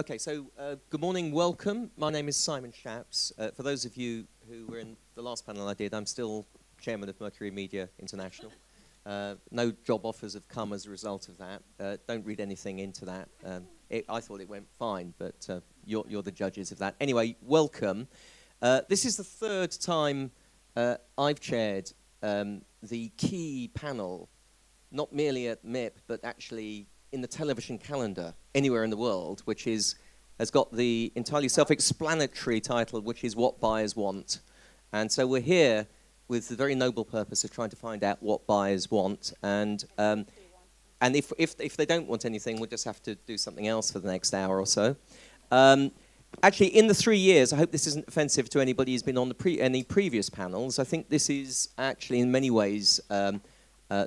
Okay, so good morning, welcome. My name is Simon Shapps. For those of you who were in the last panel I did, I'm still chairman of Mercury Media International. No job offers have come as a result of that. Don't read anything into that. I thought it went fine, but you're the judges of that. Anyway, welcome. This is the third time I've chaired the key panel, not merely at MIP, but actually in the television calendar anywhere in the world, which has got the entirely self-explanatory title, which is What Buyers Want. And so we're here with the very noble purpose of trying to find out what buyers want. And if they don't want anything, we'll just have to do something else for the next hour or so. Actually, in the 3 years, I hope this isn't offensive to anybody who's been on any previous panels. I think this is actually, in many ways, the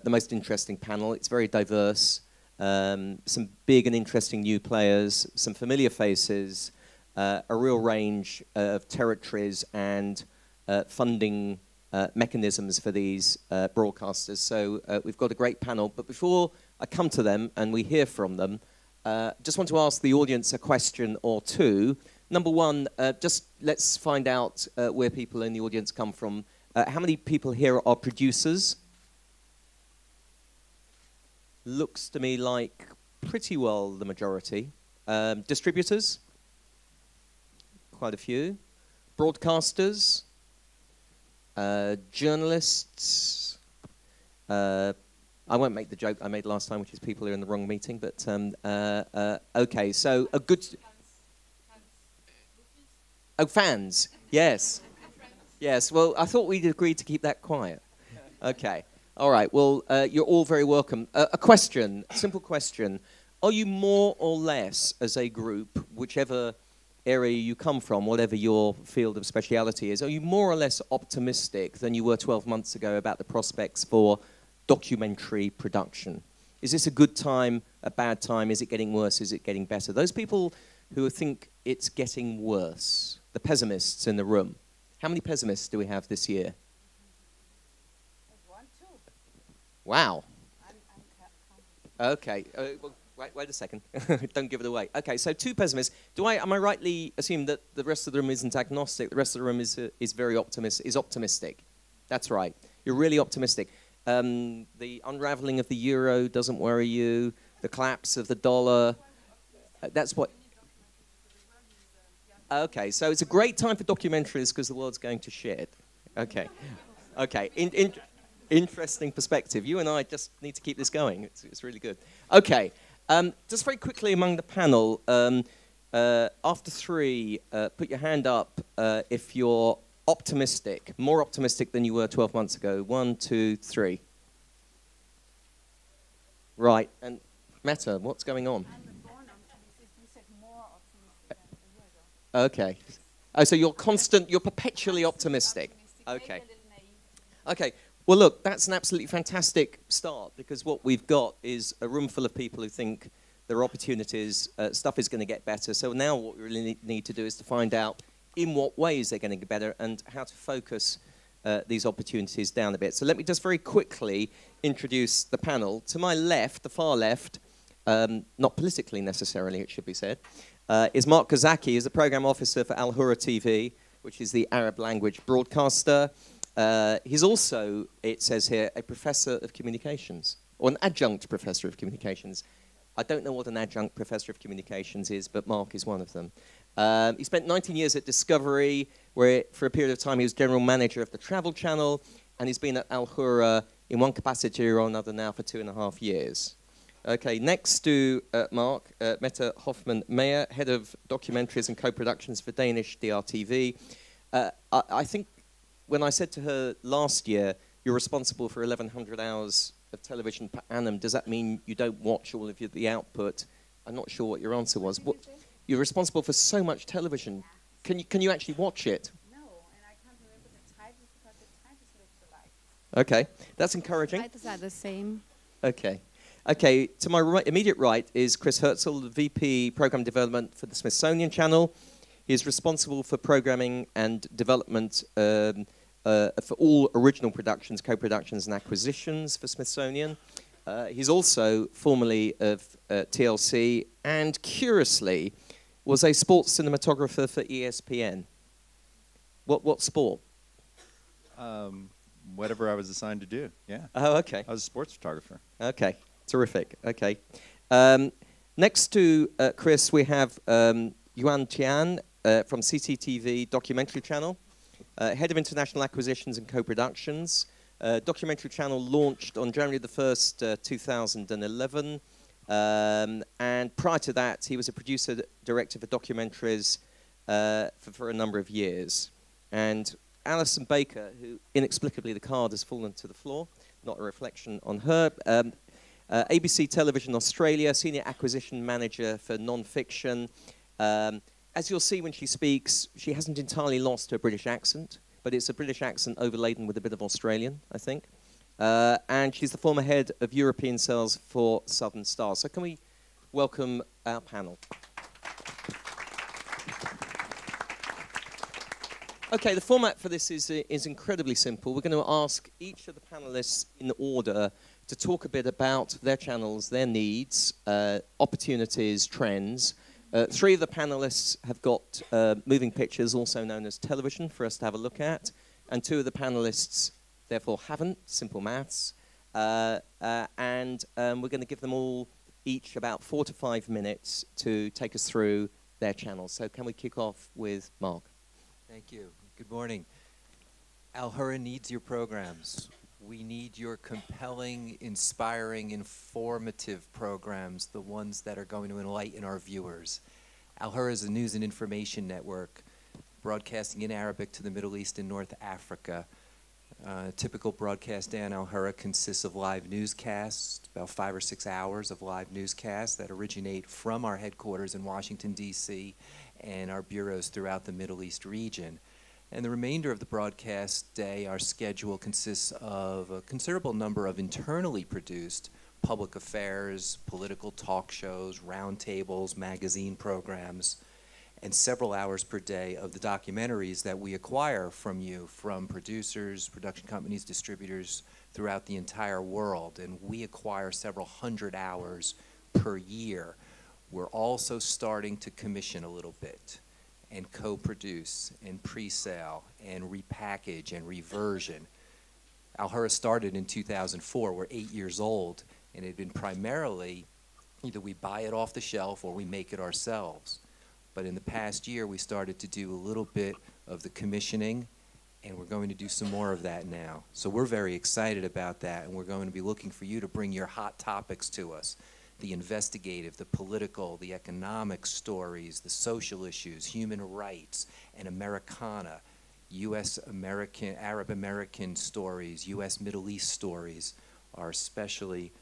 most interesting panel. It's very diverse. Some big and interesting new players, some familiar faces, a real range of territories and funding mechanisms for these broadcasters. So we've got a great panel. But before I come to them and we hear from them, just want to ask the audience a question or two. Number one, just let's find out where people in the audience come from. How many people here are producers? Looks to me like pretty well the majority. Distributors? Quite a few. Broadcasters? Journalists? I won't make the joke I made last time, which is people who are in the wrong meeting, but okay, so a good... Oh, fans, yes. Yes, well, I thought we'd agreed to keep that quiet. Okay. All right, well, you're all very welcome. A question, simple question. Are you more or less, as a group, whichever area you come from, whatever your field of speciality is, are you more or less optimistic than you were 12 months ago about the prospects for documentary production? Is this a good time, a bad time? Is it getting worse? Is it getting better? Those people who think it's getting worse, the pessimists in the room. How many pessimists do we have this year? Wow. Okay. Well, wait a second. Don't give it away. Okay, so two pessimists. Am I rightly assume that the rest of the room isn't agnostic? The rest of the room is very optimistic. That's right. You're really optimistic. The unraveling of the euro doesn't worry you. The collapse of the dollar. That's what. Okay, so it's a great time for documentaries because the world's going to shit. Okay. Okay. Interesting perspective. You and I just need to keep this going. It's really good. Okay. Just very quickly among the panel, after three, put your hand up if you're optimistic, more optimistic than you were 12 months ago. 1, 2, 3. Right. And Mette, what's going on? Okay. Oh, so you're perpetually optimistic. Okay. Okay. Well, look, that's an absolutely fantastic start because what we've got is a room full of people who think there are opportunities, stuff is going to get better. So now what we really need to do is to find out in what ways they're going to get better and how to focus these opportunities down a bit. So let me just very quickly introduce the panel. To my left, the far left, not politically necessarily, it should be said, is Mark Kozaki. He's the program officer for Alhurra TV, which is the Arab language broadcaster. He's also, it says here, a professor of communications, or an adjunct professor of communications. I don't know what an adjunct professor of communications is, but Mark is one of them. He spent 19 years at Discovery, where for a period of time he was general manager of the Travel Channel, and he's been at Alhurra in one capacity or another now for 2.5 years. Okay, next to Mark, Mette Hoffmann, Meyer, head of documentaries and co-productions for Danish DRTV. I think when I said to her last year, you're responsible for 1,100 hours of television per annum, does that mean you don't watch all of the output? I'm not sure what your answer was. You're responsible for so much television. Can you actually watch it? No, and I can't remember the titles because the titles look alike. Okay, that's encouraging. The titles are the same. Okay. Okay, to my immediate right is Chris Hoelzl, the VP Program Development for the Smithsonian Channel. He is responsible for programming and development for all original productions, co-productions and acquisitions for Smithsonian. He's also formerly of TLC, and curiously, was a sports cinematographer for ESPN. What sport? Whatever I was assigned to do, yeah. Oh, okay. I was a sports photographer. Okay, terrific. Okay. Next to Chris, we have Yuan Tian from CCTV Documentary Channel, Head of International Acquisitions and Co-Productions. Documentary Channel launched on January the 1st, 2011. And prior to that, he was a producer, director for documentaries for a number of years. And Alison Baker, who inexplicably the card has fallen to the floor, not a reflection on her. ABC Television Australia, Senior Acquisition Manager for Non-Fiction. As you'll see when she speaks, she hasn't entirely lost her British accent, but it's a British accent overladen with a bit of Australian, I think. And she's the former head of European sales for Southern Star. So can we welcome our panel? Okay, the format for this is incredibly simple. We're going to ask each of the panelists in order to talk a bit about their channels, their needs, opportunities, trends. Three of the panelists have got moving pictures, also known as television, for us to have a look at. And two of the panelists, therefore, haven't. Simple maths. And we're going to give them all each about 4 to 5 minutes to take us through their channels. So can we kick off with Mark? Thank you. Good morning. Alhurra needs your programs. We need your compelling, inspiring, informative programs, the ones that are going to enlighten our viewers. Alhurra is a news and information network broadcasting in Arabic to the Middle East and North Africa. Typical broadcast day on Alhurra consists of live newscasts, about 5 or 6 hours of live newscasts that originate from our headquarters in Washington, D.C., and our bureaus throughout the Middle East region. And the remainder of the broadcast day, our schedule consists of a considerable number of internally produced public affairs, political talk shows, roundtables, magazine programs, and several hours per day of the documentaries that we acquire from you, from producers, production companies, distributors throughout the entire world. And we acquire several hundred hours per year. We're also starting to commission a little bit and co-produce and pre-sale and repackage and reversion. Alhurra started in 2004. We're 8 years old, and it had been primarily either we buy it off the shelf or we make it ourselves. But in the past year, we started to do a little bit of the commissioning, and we're going to do some more of that now. So we're very excited about that, and we're going to be looking for you to bring your hot topics to us. The investigative, the political, the economic stories, the social issues, human rights, and Americana, U.S. American, Arab American stories, U.S. Middle East stories are especially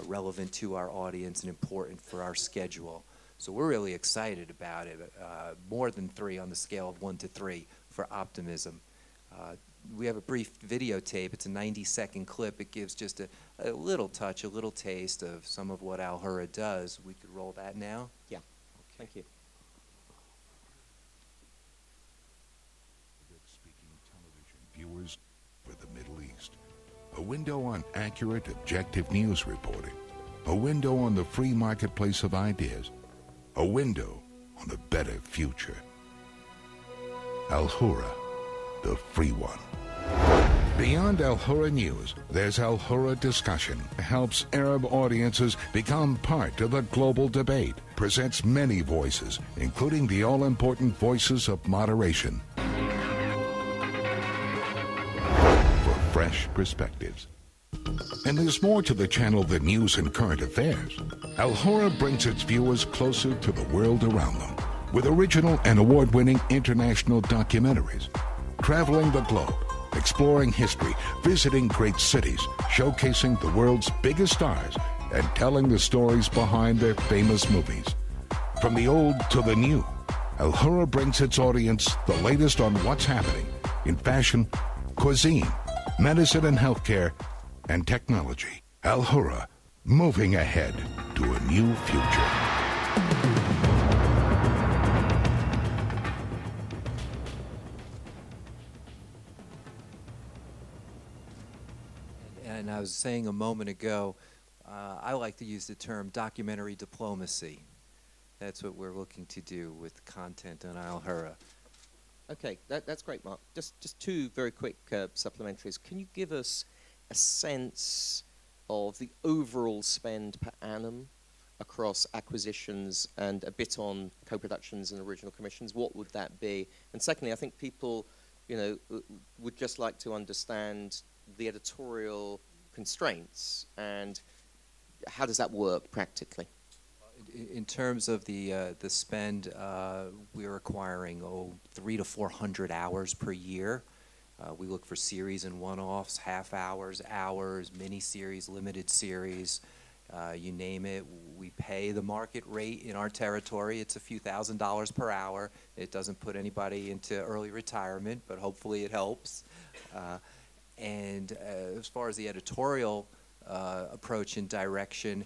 relevant to our audience and important for our schedule. So we're really excited about it, more than 3 on the scale of 1 to 3 for optimism. We have a brief videotape. It's a 90-second clip. It gives just a little touch, a little taste of some of what Alhurra does. We could roll that now? Yeah. Okay. Thank you. Speaking television viewers for the Middle East. A window on accurate, objective news reporting. A window on the free marketplace of ideas. A window on a better future. Alhurra, the free one. Beyond Alhurra News, there's Alhurra Discussion. Helps Arab audiences become part of the global debate. Presents many voices, including the all-important voices of moderation. For fresh perspectives. And there's more to the channel than news and current affairs. Alhurra brings its viewers closer to the world around them, with original and award-winning international documentaries, traveling the globe, exploring history, visiting great cities, showcasing the world's biggest stars, and telling the stories behind their famous movies. From the old to the new, Alhurra brings its audience the latest on what's happening in fashion, cuisine, medicine and healthcare, and technology. Alhurra, moving ahead to a new future. And I was saying a moment ago, I like to use the term documentary diplomacy. That's what we're looking to do with content on Alhurra. Okay, that's great, Mark. Just two very quick supplementaries. Can you give us a sense of the overall spend per annum across acquisitions and a bit on co-productions and original commissions? What would that be? And secondly, I think people, would just like to understand the editorial constraints and how does that work practically? In terms of the spend, we're acquiring 300 to 400 hours per year. We look for series and one-offs, half hours, mini-series, limited series, you name it. We pay the market rate in our territory. It's a few $1,000s per hour. It doesn't put anybody into early retirement, but hopefully it helps. And as far as the editorial approach and direction,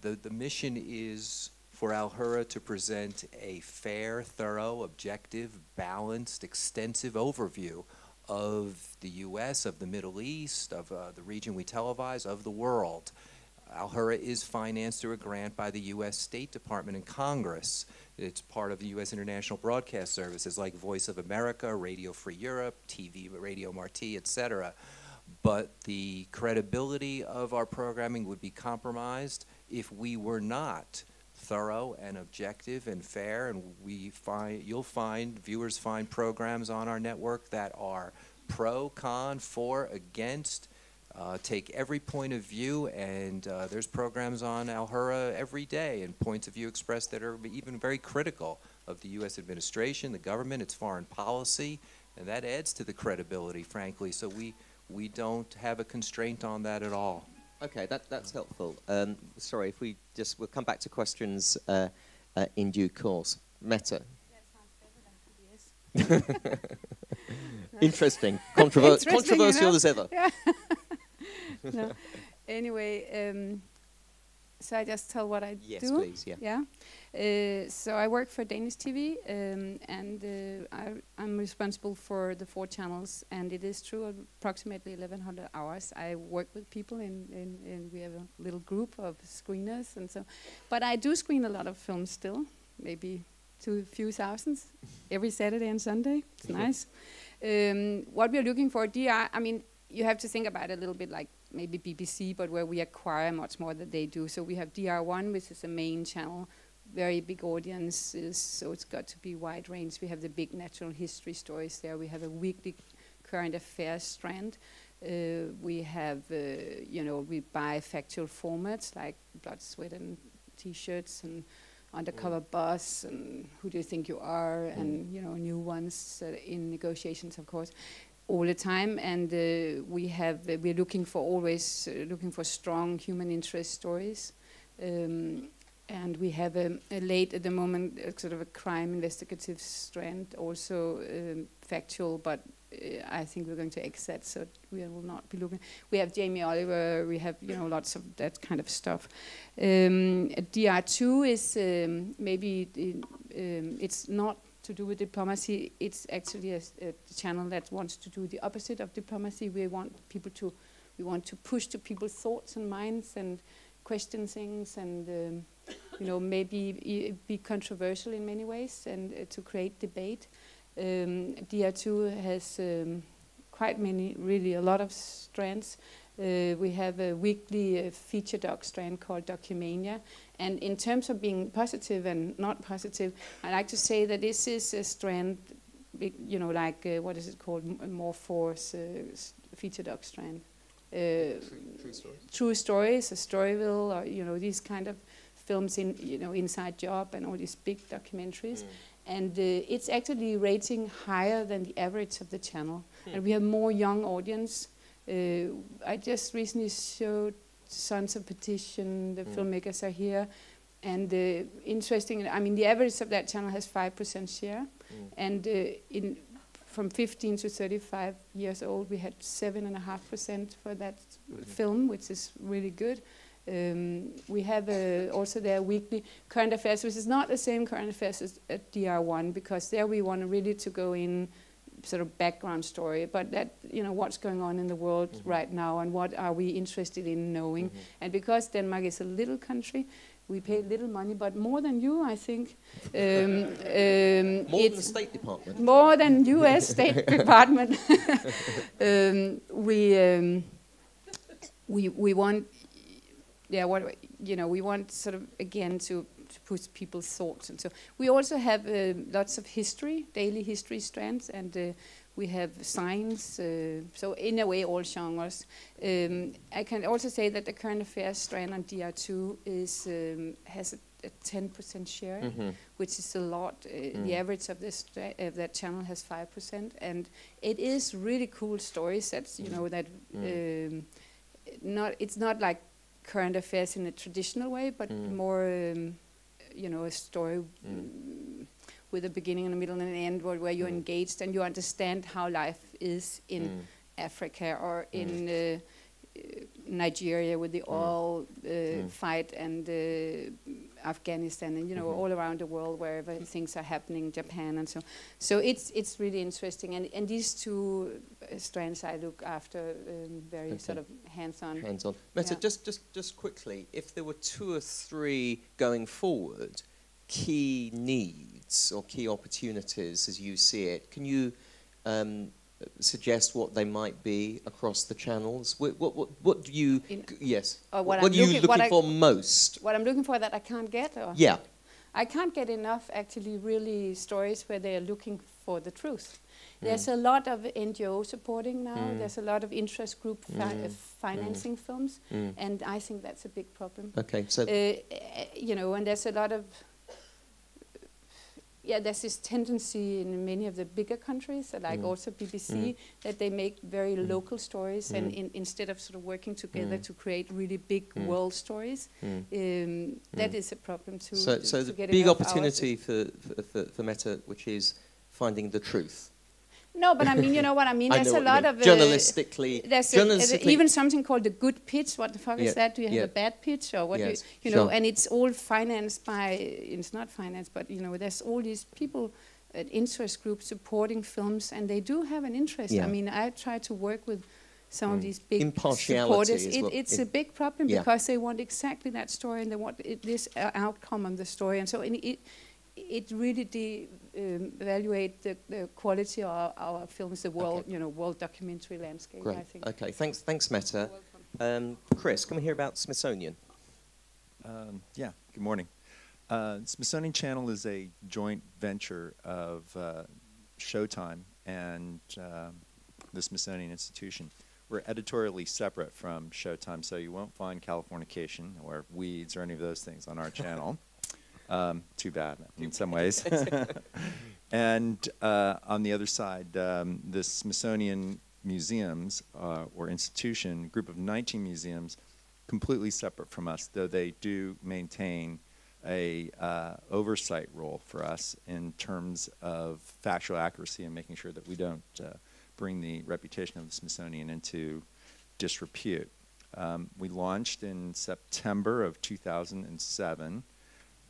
the mission is for Alhurra to present a fair, thorough, objective, balanced, extensive overview of the U.S., of the Middle East, of the region we televise, of the world. Alhurra is financed through a grant by the U.S. State Department and Congress. It's part of the U.S. international broadcast services like Voice of America, Radio Free Europe, TV, Radio Marti, etc. But the credibility of our programming would be compromised if we were not thorough and objective and fair, and viewers find programs on our network that are pro, con, for, against, take every point of view, and there's programs on Alhurra every day and points of view expressed that are even very critical of the U.S. administration, the government, its foreign policy, and that adds to the credibility, frankly, so we don't have a constraint on that at all. Okay, that's helpful. Sorry, we'll come back to questions in due course. Mette. That sounds better than PBS. Interesting. Interesting, Controversial as ever. Yeah. No. Anyway, so I just tell what I do? Yes, please, yeah. So I work for Danish TV, and I'm responsible for the 4 channels, and it is true, approximately 1,100 hours. I work with people, and we have a little group of screeners, and so. But I do screen a lot of films still, maybe a few thousands, every Saturday and Sunday. It's nice. What we are looking for, DR, I mean, you have to think about it a little bit like maybe BBC, but where we acquire much more than they do. So we have DR1, which is a main channel, very big audiences, so it's got to be wide range. We have the big natural history stories there. We have a weekly current affairs strand. We have, we buy factual formats like Blood, Sweat and T-shirts and Undercover Boss and Who Do You Think You Are, and new ones in negotiations, of course, all the time. And we're looking for strong human interest stories. And we have a late, at the moment, sort of a crime investigative strand, also factual, but I think we're going to exit, so we will not be looking. We have Jamie Oliver, we have lots of that kind of stuff. DR2 is maybe, it's not to do with diplomacy, it's actually a channel that wants to do the opposite of diplomacy. We want to push to people's thoughts and minds and question things and maybe be controversial in many ways and to create debate. DR2 has quite many, really a lot of strands. We have a weekly feature doc strand called Documentaries. And in terms of being positive and not positive, I like to say that this is a strand, what is it called, more force feature doc strand. True stories. True stories, a Storyville, or these kind of films in Inside Job and all these big documentaries. And it's actually rating higher than the average of the channel. And we have more young audience. I just recently showed Sons of Petition, the filmmakers are here. And interesting, I mean, the average of that channel has 5% share. And from 15 to 35 years old, we had 7.5% for that film, which is really good. We have also their weekly current affairs, which is not the same current affairs as at DR1, because there we want really to go in sort of background story, but that, what's going on in the world right now and what are we interested in knowing. And because Denmark is a little country, we pay little money, but more than you, I think. More than the State Department. More than U.S. State Department. We want, we want sort of again to push people's thoughts, and so we also have lots of history, daily history strands, and we have science. So in a way, all genres. I can also say that the current affairs strand on DR2 has a 10% share, which is a lot. The average of this that channel has 5%, and it is really cool stories. That's that it's not like current affairs in a traditional way, but more a story with a beginning and a middle and an end, where you're engaged and you understand how life is in Africa or in Nigeria with the oil fight, and Afghanistan, and all around the world wherever things are happening, Japan and so. So it's really interesting, and these two strands I look after very sort of hands-on. Hands-on. Mette, just quickly, if there were 2 or 3 going forward, key needs or key opportunities as you see it, can you suggest what they might be across the channels? What do you what are you looking for most? What I'm looking for that I can't get? Or? Yeah. I can't get enough actually really stories where they are looking for the truth. There's a lot of NGO supporting now. There's a lot of interest group financing films, and I think that's a big problem. Okay, so and there's a lot of there's this tendency in many of the bigger countries, like also BBC, that they make very local stories, and instead of sort of working together to create really big world stories, that is a problem too. So the big opportunity for Mette, which is finding the truth. No, but I mean, you know what I mean. There's a lot of journalistically. There's even something called the good pitch. What the fuck is that? Do you have a bad pitch, or what? Yes. You know, and it's all financed by. It's not financed, but there's all these people, interest groups supporting films, and they do have an interest. Yeah. I mean, I try to work with some of these big impartiality supporters. It's a big problem because they want exactly that story, and they want this outcome of the story, and so it really evaluate the quality of our films, the world, world documentary landscape. Great. I think. Okay, thanks, Mette. Chris, can we hear about Smithsonian? Yeah. Good morning. Smithsonian Channel is a joint venture of Showtime and the Smithsonian Institution. We're editorially separate from Showtime, so you won't find Californication or Weeds or any of those things on our channel. Too bad in some ways. And on the other side, the Smithsonian Museums or institution, group of 19 museums, completely separate from us, though they do maintain a oversight role for us in terms of factual accuracy and making sure that we don't bring the reputation of the Smithsonian into disrepute. We launched in September of 2007.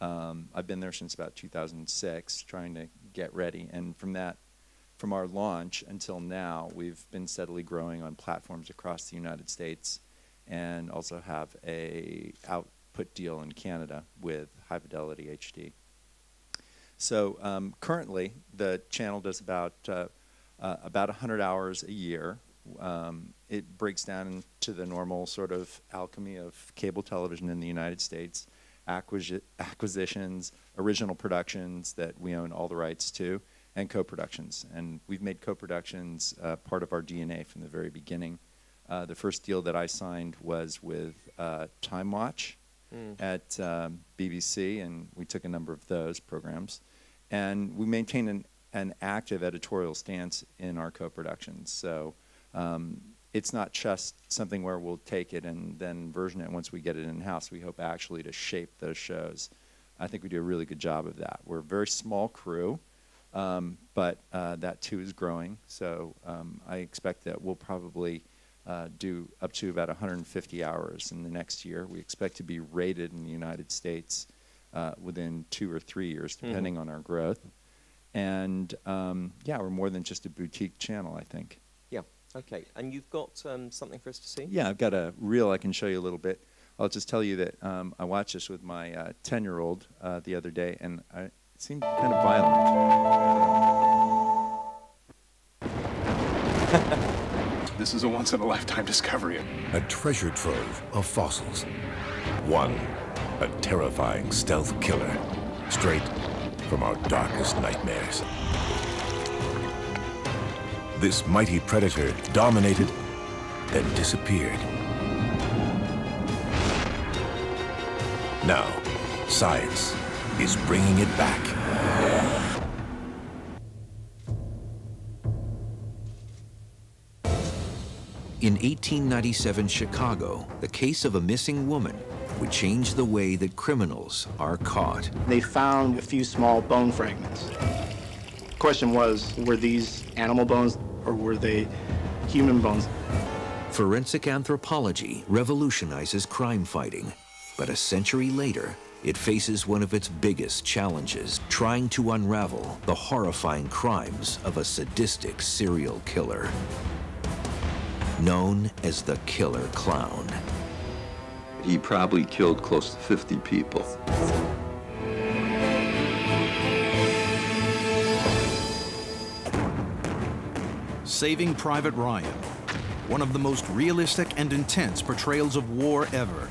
I've been there since about 2006, trying to get ready. And from our launch until now, we've been steadily growing on platforms across the United States, and also have a output deal in Canada with High Fidelity HD. So currently, the channel does about 100 hours a year. It breaks down into the normal sort of alchemy of cable television in the United States. Acquisitions, original productions that we own all the rights to, and co-productions. And we've made co-productions part of our DNA from the very beginning. The first deal that I signed was with Time Watch at BBC, and we took a number of those programs. And we maintain an active editorial stance in our co-productions. So it's not just something where we'll take it and then version it once we get it in-house. We hope actually to shape those shows. I think we do a really good job of that. We're a very small crew, but that too is growing. So I expect that we'll probably do up to about 150 hours in the next year. We expect to be rated in the United States within 2 or 3 years, depending on our growth. And yeah, we're more than just a boutique channel, I think. Yeah. Okay, and you've got something for us to see? Yeah, I've got a reel I can show you a little bit. I'll just tell you that I watched this with my 10-year-old the other day, and it seemed kind of violent. This is a once-in-a-lifetime discovery. A treasure trove of fossils. One, a terrifying stealth killer, straight from our darkest nightmares. This mighty predator dominated, then disappeared. Now, science is bringing it back. In 1897 Chicago, the case of a missing woman would change the way that criminals are caught. They found a few small bone fragments. The question was, were these animal bones or were they human bones? Forensic anthropology revolutionizes crime fighting, but a century later, it faces one of its biggest challenges, trying to unravel the horrifying crimes of a sadistic serial killer, known as the Killer Clown. He probably killed close to 50 people. Saving Private Ryan, one of the most realistic and intense portrayals of war ever.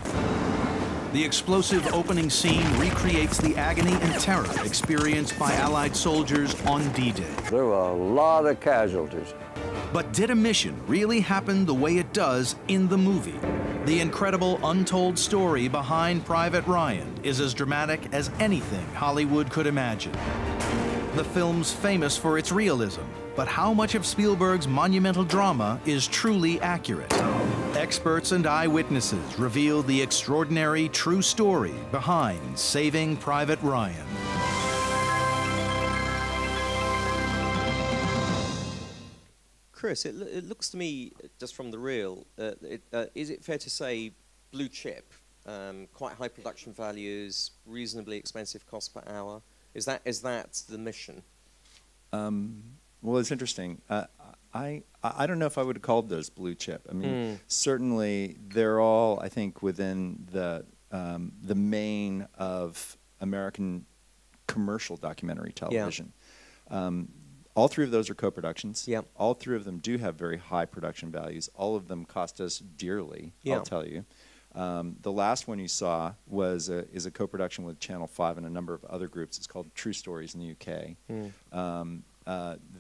The explosive opening scene recreates the agony and terror experienced by Allied soldiers on D-Day. There were a lot of casualties. But did a mission really happen the way it does in the movie? The incredible untold story behind Private Ryan is as dramatic as anything Hollywood could imagine. The film's famous for its realism, but how much of Spielberg's monumental drama is truly accurate? Experts and eyewitnesses reveal the extraordinary true story behind Saving Private Ryan. Chris, it looks to me, just from the reel, is it fair to say blue chip, quite high production values, reasonably expensive cost per hour? Is that the mission? Well, it's interesting. I don't know if I would have called those blue chip. I mean, certainly they're all, I think, within the main of American commercial documentary television. Yeah. All three of those are co-productions. Yeah. All three of them do have very high production values. All of them cost us dearly, I'll tell you. The last one you saw is a co-production with Channel 5 and a number of other groups. It's called True Stories in the UK.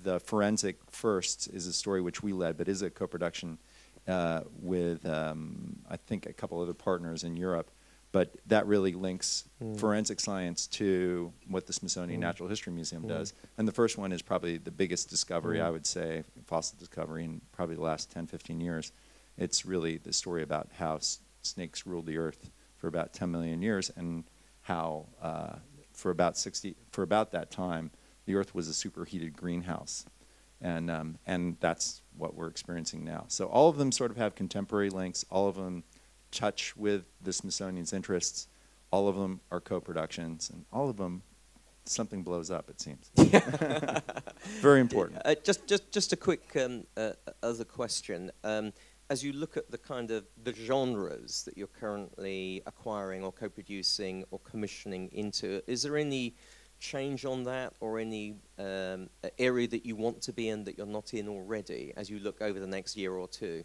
The Forensic First is a story which we led, but is a co-production with, I think, a couple other partners in Europe. But that really links forensic science to what the Smithsonian Natural History Museum does. And the first one is probably the biggest discovery, I would say, fossil discovery in probably the last 10, 15 years. It's really the story about how snakes ruled the earth for about 10 million years and how for about that time, the earth was a superheated greenhouse. And that's what we're experiencing now. So all of them sort of have contemporary links. All of them touch with the Smithsonian's interests. All of them are co-productions, and all of them, something blows up, it seems. Very important. Just a quick other question. As you look at the genres that you're currently acquiring or co-producing or commissioning into, is there any change on that, or any area that you want to be in that you're not in already as you look over the next year or two?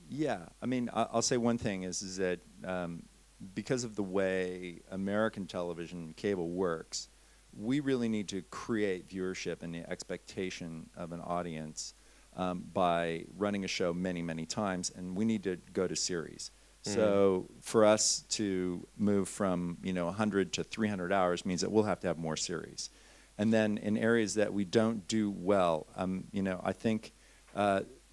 Yeah, I mean, I'll say one thing is that because of the way American television cable works, we really need to create viewership and the expectation of an audience by running a show many, many times, and we need to go to series. So for us to move from 100 to 300 hours means that we'll have to have more series. And then in areas that we don't do well, I think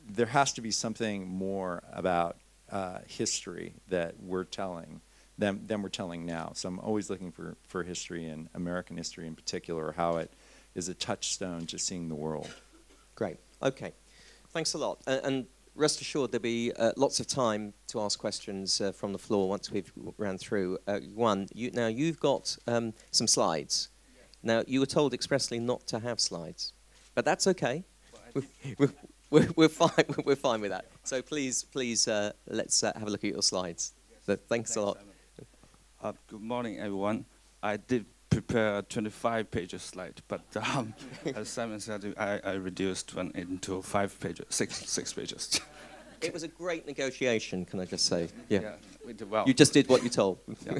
there has to be something more about history that we're telling than we're telling now. So I'm always looking for history, and American history in particular, or how it is a touchstone to seeing the world. Great. Okay. Thanks a lot. And rest assured there'll be lots of time to ask questions from the floor once we've ran through. Yuan, now you've got some slides. Yes. Now, you were told expressly not to have slides, but that's okay. We're fine with that. So please, let's have a look at your slides. So thanks a lot. Good morning, everyone. I did prepare a 25 pages slide, but as Simon said, I reduced one into 5 pages, six pages. It was a great negotiation, can I just say? Yeah, we did well. You just did what you told. Yeah.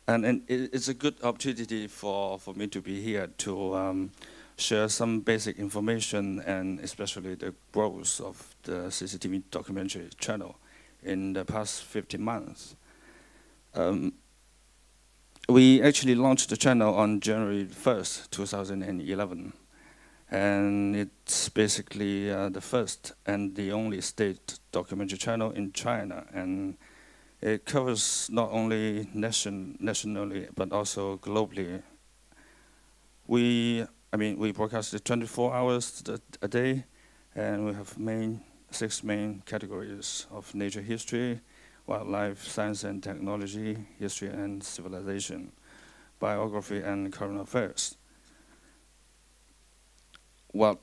And it's a good opportunity for me to be here to share some basic information and especially the growth of the CCTV documentary channel in the past 15 months. We actually launched the channel on January 1st, 2011. And it's basically the first and the only state documentary channel in China. And it covers not only nationally, but also globally. We broadcast 24 hours a day, and we have 6 main categories of nature history, wildlife, science and technology, history and civilization, biography and current affairs. Well,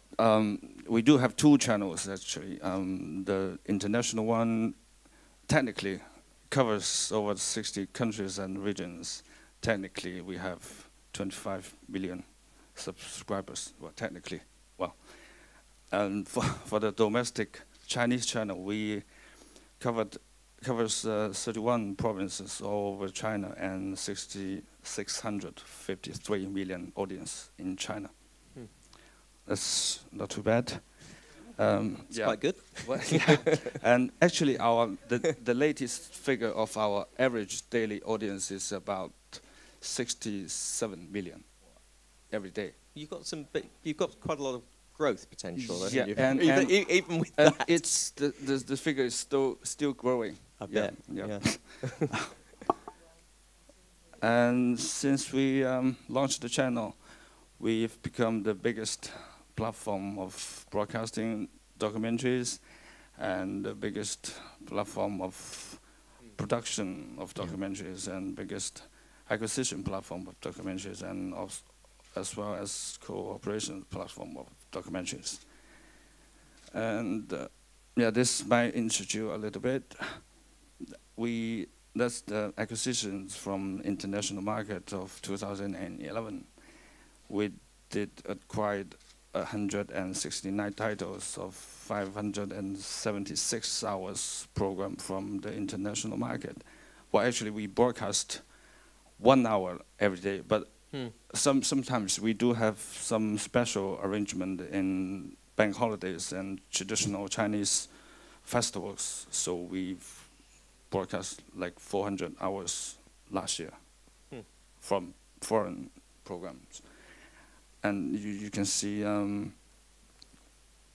we do have 2 channels actually. The international one technically covers over 60 countries and regions. Technically, we have 25 million subscribers. Well, technically, and for the domestic Chinese channel, we covers 31 provinces all over China and 653 million audience in China. That's not too bad. It's quite good. Well, yeah. And actually, the latest figure of our average daily audience is about 67 million every day. You've got quite a lot of growth potential. Yeah, and even with and that, it's the figure is still growing. I bet. Yeah. And since we launched the channel, we've become the biggest platform of broadcasting documentaries and the biggest platform of production of documentaries and biggest acquisition platform of documentaries and also, as well as cooperation platform of documentaries. And this might introduce you a little bit. That's the acquisitions from international market of 2011. We did acquire 169 titles of 576 hours program from the international market. Well, actually, we broadcast 1 hour every day, but sometimes we do have some special arrangement in bank holidays and traditional Chinese festivals. So we've broadcast like 400 hours last year from foreign programs. And you can see our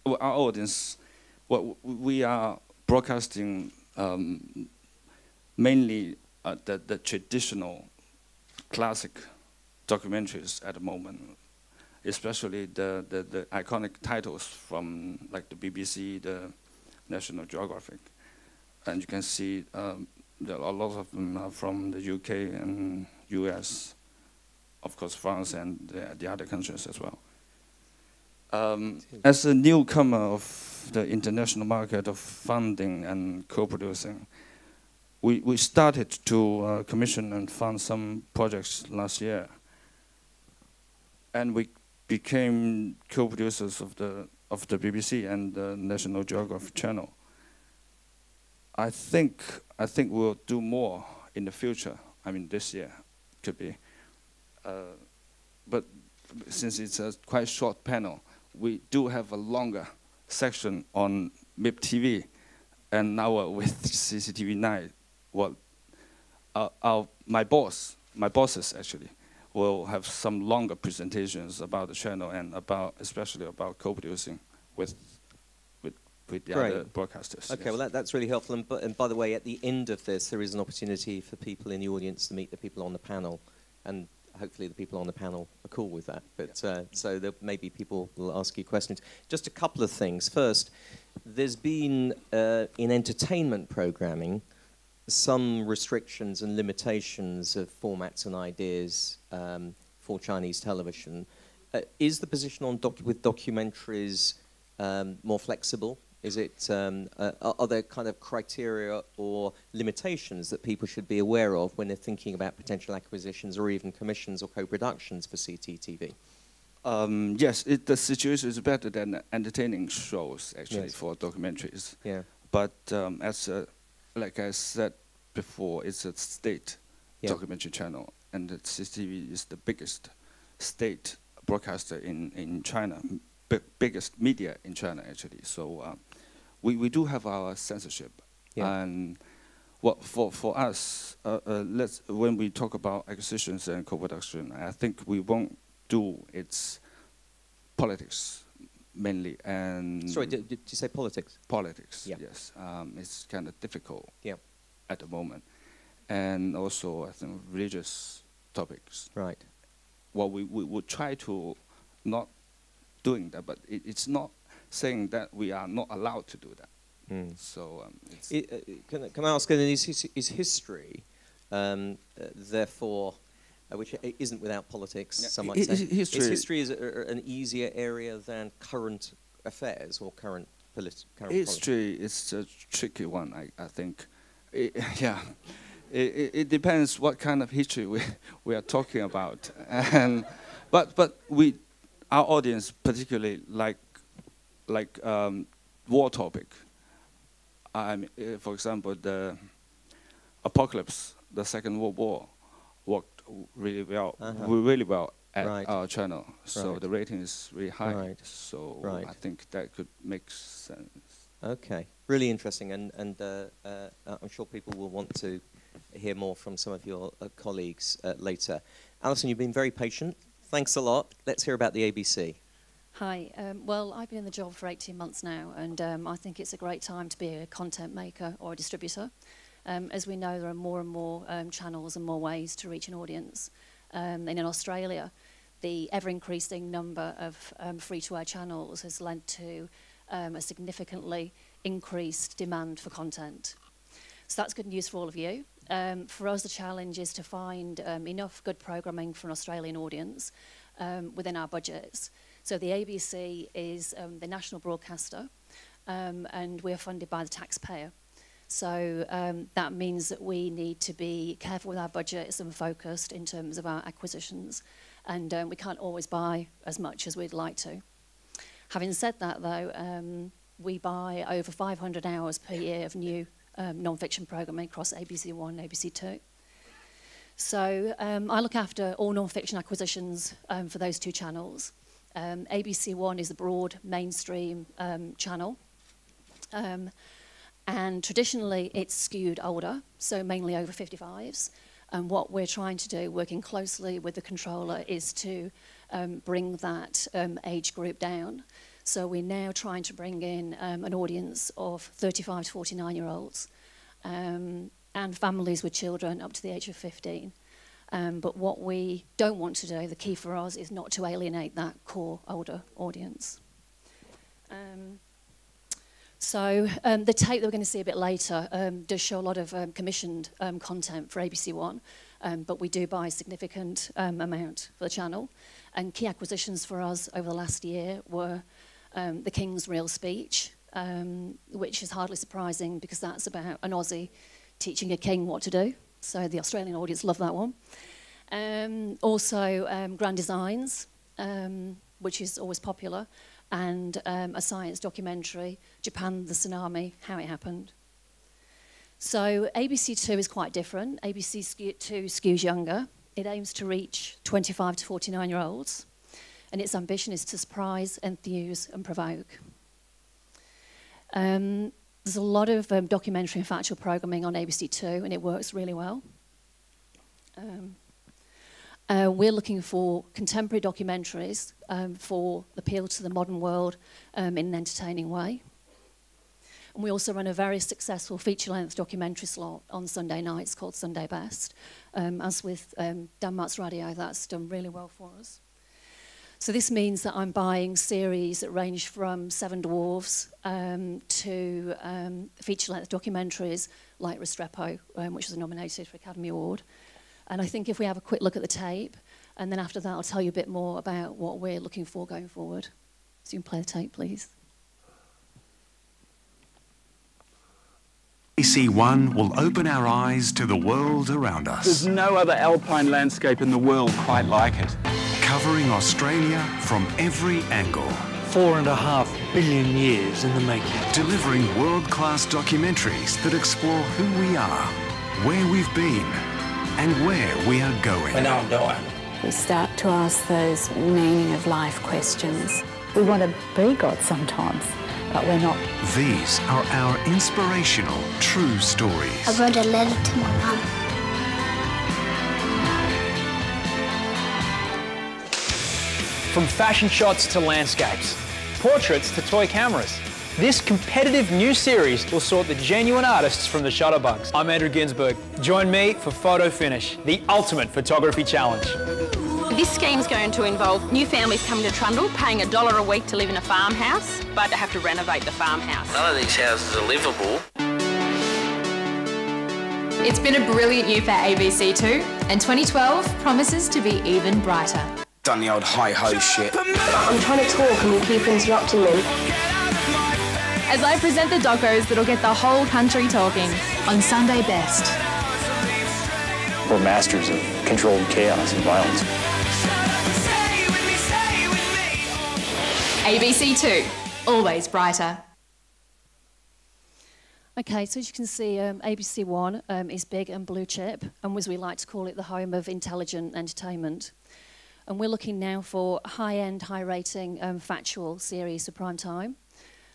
audience. Well, we are broadcasting mainly the traditional classic documentaries at the moment, especially the iconic titles from like the BBC, the National Geographic. And you can see a lot of them are from the UK and US. Of course, France and the other countries as well. As a newcomer of the international market of funding and co-producing, we started to commission and fund some projects last year. And we became co-producers of the BBC and the National Geographic Channel. I think we'll do more in the future. I mean, this year could be. But since it's a quite short panel, we do have a longer section on MIPDoc, and now with CCTV 9, well, my bosses actually will have some longer presentations about the channel and especially about co-producing with the other broadcasters. Okay, yes. well that's really helpful. And by the way, at the end of this, there is an opportunity for people in the audience to meet the people on the panel, and hopefully the people on the panel are cool with that. But so there may be people who will ask you questions. Just a couple of things. First, there's been in entertainment programming some restrictions and limitations of formats and ideas for Chinese television. Is the position on with documentaries more flexible Is it, are there kind of criteria or limitations that people should be aware of when they're thinking about potential acquisitions or even commissions or co-productions for CCTV? Yes, the situation is better than entertaining shows, actually, yes. for documentaries. Yeah. But like I said before, it's a state documentary channel, and the CCTV is the biggest state broadcaster in China, biggest media in China, actually. So we do have our censorship. Yeah. And what for us, when we talk about acquisitions and co-production, I think we won't do its politics mainly. And sorry, did you say politics? Politics, yeah. Yes. It's kind of difficult at the moment. And also, I think, religious topics. Right. Well, we would try to not doing that, but it's not saying that we are not allowed to do that. Mm. So can I ask, is history, therefore, which isn't without politics, some might say, is history an easier area than current affairs or current politics? History is a tricky one, I think. It depends what kind of history we are talking about, and but our audience particularly like war topic. I mean, for example, the apocalypse, the Second World War, worked really well, at our channel. So the rating is really high. Right. So I think that could make sense. Okay, really interesting, and I'm sure people will want to hear more from some of your colleagues later. Alison, you've been very patient. Thanks a lot. Let's hear about the ABC. Hi. Well, I've been in the job for 18 months now, and I think it's a great time to be a content maker or a distributor. As we know, there are more and more channels and more ways to reach an audience. And in Australia, the ever-increasing number of free-to-air channels has led to a significantly increased demand for content. So that's good news for all of you. For us, the challenge is to find enough good programming for an Australian audience within our budgets. So the ABC is the national broadcaster, and we're funded by the taxpayer. So that means that we need to be careful with our budgets and focused in terms of our acquisitions. And we can't always buy as much as we'd like to. Having said that, though, we buy over 500 hours per year of new non-fiction programming across ABC One and ABC Two. So I look after all non-fiction acquisitions for those two channels. ABC One is a broad mainstream channel. And traditionally, it's skewed older, so mainly over 55s. And what we're trying to do, working closely with the controller, is to bring that age group down. So we're now trying to bring in an audience of 35 to 49-year-olds and families with children up to the age of 15. But what we don't want to do, the key for us, is not to alienate that core older audience. So the tape that we're going to see a bit later does show a lot of commissioned content for ABC One, but we do buy a significant amount for the channel. And key acquisitions for us over the last year were The King's Real Speech, which is hardly surprising because that's about an Aussie teaching a king what to do. So the Australian audience love that one. Also Grand Designs, which is always popular, and a science documentary, Japan, the Tsunami, How It Happened. So ABC Two is quite different. ABC Two skews younger. It aims to reach 25 to 49-year-olds, and its ambition is to surprise, enthuse, and provoke. There's a lot of documentary and factual programming on ABC Two, and it works really well. We're looking for contemporary documentaries for appeal to the modern world in an entertaining way. And we also run a very successful feature-length documentary slot on Sunday nights called Sunday Best. As with Danmarks Radio, that's done really well for us. So this means that I'm buying series that range from Seven Dwarfs to feature-length documentaries like Restrepo, which was nominated for Academy Award. And I think if we have a quick look at the tape, and then after that I'll tell you a bit more about what we're looking for going forward. So you can play the tape, please. ABC1 will open our eyes to the world around us. There's no other alpine landscape in the world quite like it. Covering Australia from every angle. 4.5 billion years in the making. Delivering world-class documentaries that explore who we are, where we've been, and where we are going. We're now dying. We start to ask those meaning of life questions. We want to be God sometimes, but we're not. These are our inspirational, true stories. I wrote a letter to my mum. From fashion shots to landscapes, portraits to toy cameras, this competitive new series will sort the genuine artists from the shutterbugs. I'm Andrew Ginsberg. Join me for Photo Finish, the ultimate photography challenge. This scheme's going to involve new families coming to Trundle, paying $1 a week to live in a farmhouse, but have to renovate the farmhouse. None of these houses are livable. It's been a brilliant year for ABC2, and 2012 promises to be even brighter. Done the old hi-ho shit. I'm trying to talk and you keep interrupting me. As I present the docos that'll get the whole country talking on Sunday Best. We're masters of controlled chaos and violence. ABC2, always brighter. Okay, so as you can see, ABC1 is big and blue chip, and as we like to call it, the home of intelligent entertainment. And we're looking now for high-end, high-rating, factual series for prime time,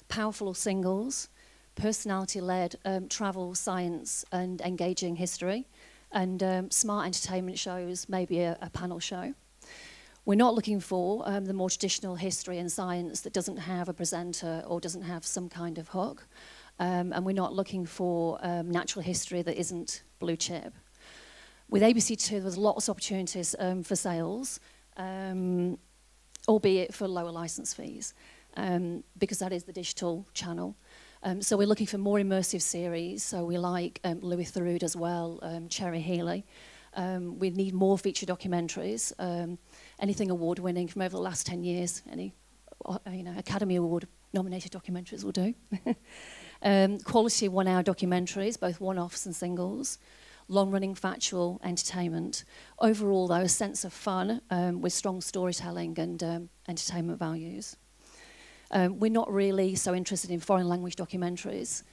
powerful singles, personality-led travel, science, and engaging history, and smart entertainment shows, maybe a panel show. We're not looking for the more traditional history and science that doesn't have a presenter or doesn't have some kind of hook. And we're not looking for natural history that isn't blue chip. With ABC2, there's lots of opportunities for sales, albeit for lower license fees, because that is the digital channel. So we're looking for more immersive series. So we like Louis Theroux as well, Cherry Healey. We need more feature documentaries. Anything award-winning from over the last 10 years, any Academy Award-nominated documentaries will do. Quality 1-hour documentaries, both one-offs and singles. Long-running factual entertainment. Overall, though, a sense of fun with strong storytelling and entertainment values. We're not really so interested in foreign language documentaries.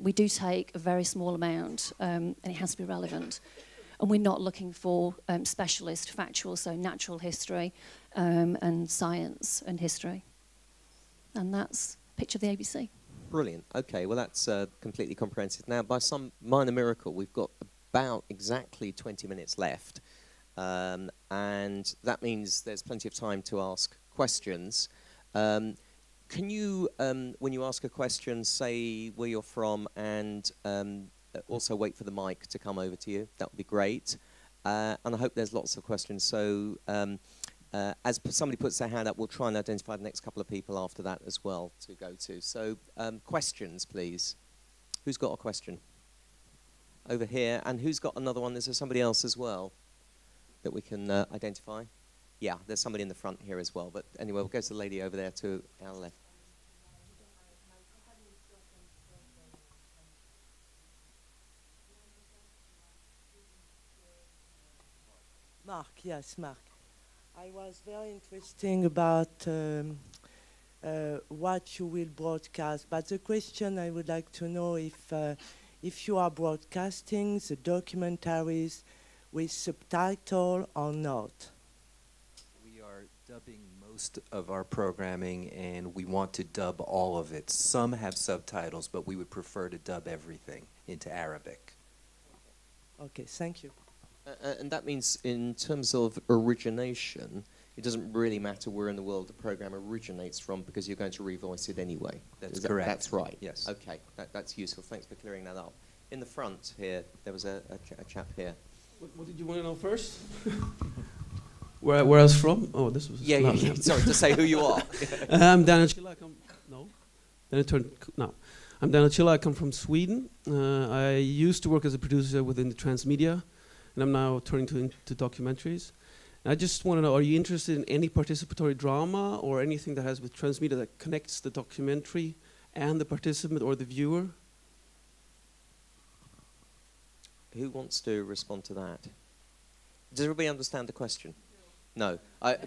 We do take a very small amount, and it has to be relevant. And we're not looking for specialist factual, so natural history and science and history. And that's a picture of the ABC. Brilliant. Okay, well, that's completely comprehensive. Now, by some minor miracle, we've got about exactly 20 minutes left. And that means there's plenty of time to ask questions. Can you, when you ask a question, say where you're from and also wait for the mic to come over to you? That would be great. And I hope there's lots of questions. So as somebody puts their hand up, we'll try and identify the next couple of people after that as well to go to. So questions, please. Who's got a question? Over here. And who's got another one? Is there somebody else as well that we can identify? Yeah, there's somebody in the front here as well. But anyway, we'll go to the lady over there to our left. Mark, yes, Mark. I was very interested about what you will broadcast, but the question I would like to know if you are broadcasting the documentaries with subtitle or not. We are dubbing most of our programming, and we want to dub all of it. Some have subtitles, but we would prefer to dub everything into Arabic. Okay, thank you. And that means in terms of origination, it doesn't really matter where in the world the program originates from because you're going to revoice it anyway. That's correct. That's right. Yes. Okay, that's useful. Thanks for clearing that up. In the front here, there was a chap here. What did you want to know first? where I was from? Oh, this was... Yeah, sorry, to say who you are. I'm Daniel Chilla. I'm Daniel Chilla. I come from Sweden. I used to work as a producer within the transmedia, and I'm now turning to documentaries. And I just want to know, are you interested in any participatory drama or anything that has with transmedia that connects the documentary and the participant or the viewer? Who wants to respond to that? Does everybody understand the question? No.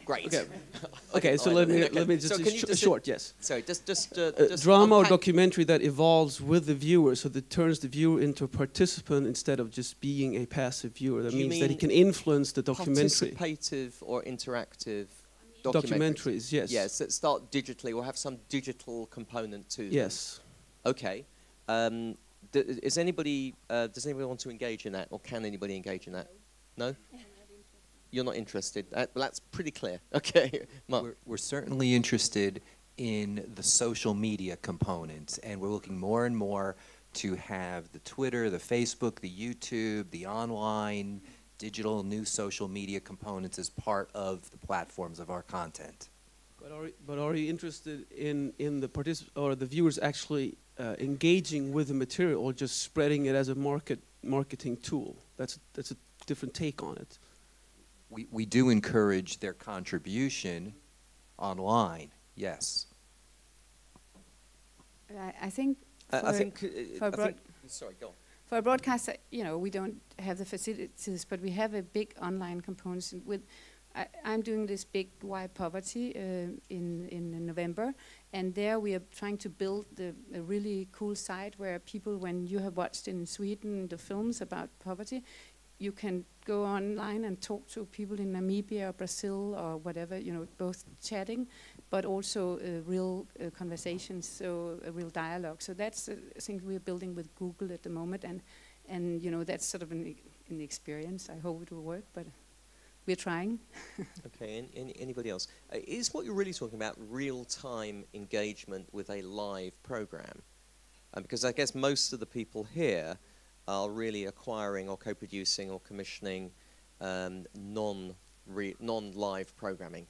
Great. Okay. Okay. So let me just, so can you just short. Yes. Sorry. Just drama or documentary that evolves with the viewer, so that turns the viewer into a participant instead of just being a passive viewer. That means that he can influence the documentary. Participative or interactive documentaries. Yes. Yes. That start digitally or have some digital component to them. Yes. Okay. Does anybody want to engage in that, or can anybody engage in that? No? You're not interested. Well, that's pretty clear. Okay. Mark. We're certainly interested in the social media component, and we're looking more and more to have the Twitter, the Facebook, the YouTube, the online, digital, new social media components as part of the platforms of our content. But are you interested in the the viewers actually engaging with the material, or just spreading it as a marketing tool? That's a different take on it. We do encourage their contribution online. Yes. I think. Sorry, go on. For a broadcaster, we don't have the facilities, but we have a big online component. I'm doing this big Why Poverty in November, and there we are trying to build a really cool site where people, when you have watched in Sweden the films about poverty, you can go online and talk to people in Namibia or Brazil or whatever, both chatting, but also real conversations, so a real dialogue. So that's a thing we're building with Google at the moment, and that's sort of an experience. I hope it will work, but we're trying. Okay, anybody else? Is what you're really talking about real-time engagement with a live program? Because I guess most of the people here are really acquiring or co-producing or commissioning non-live programming.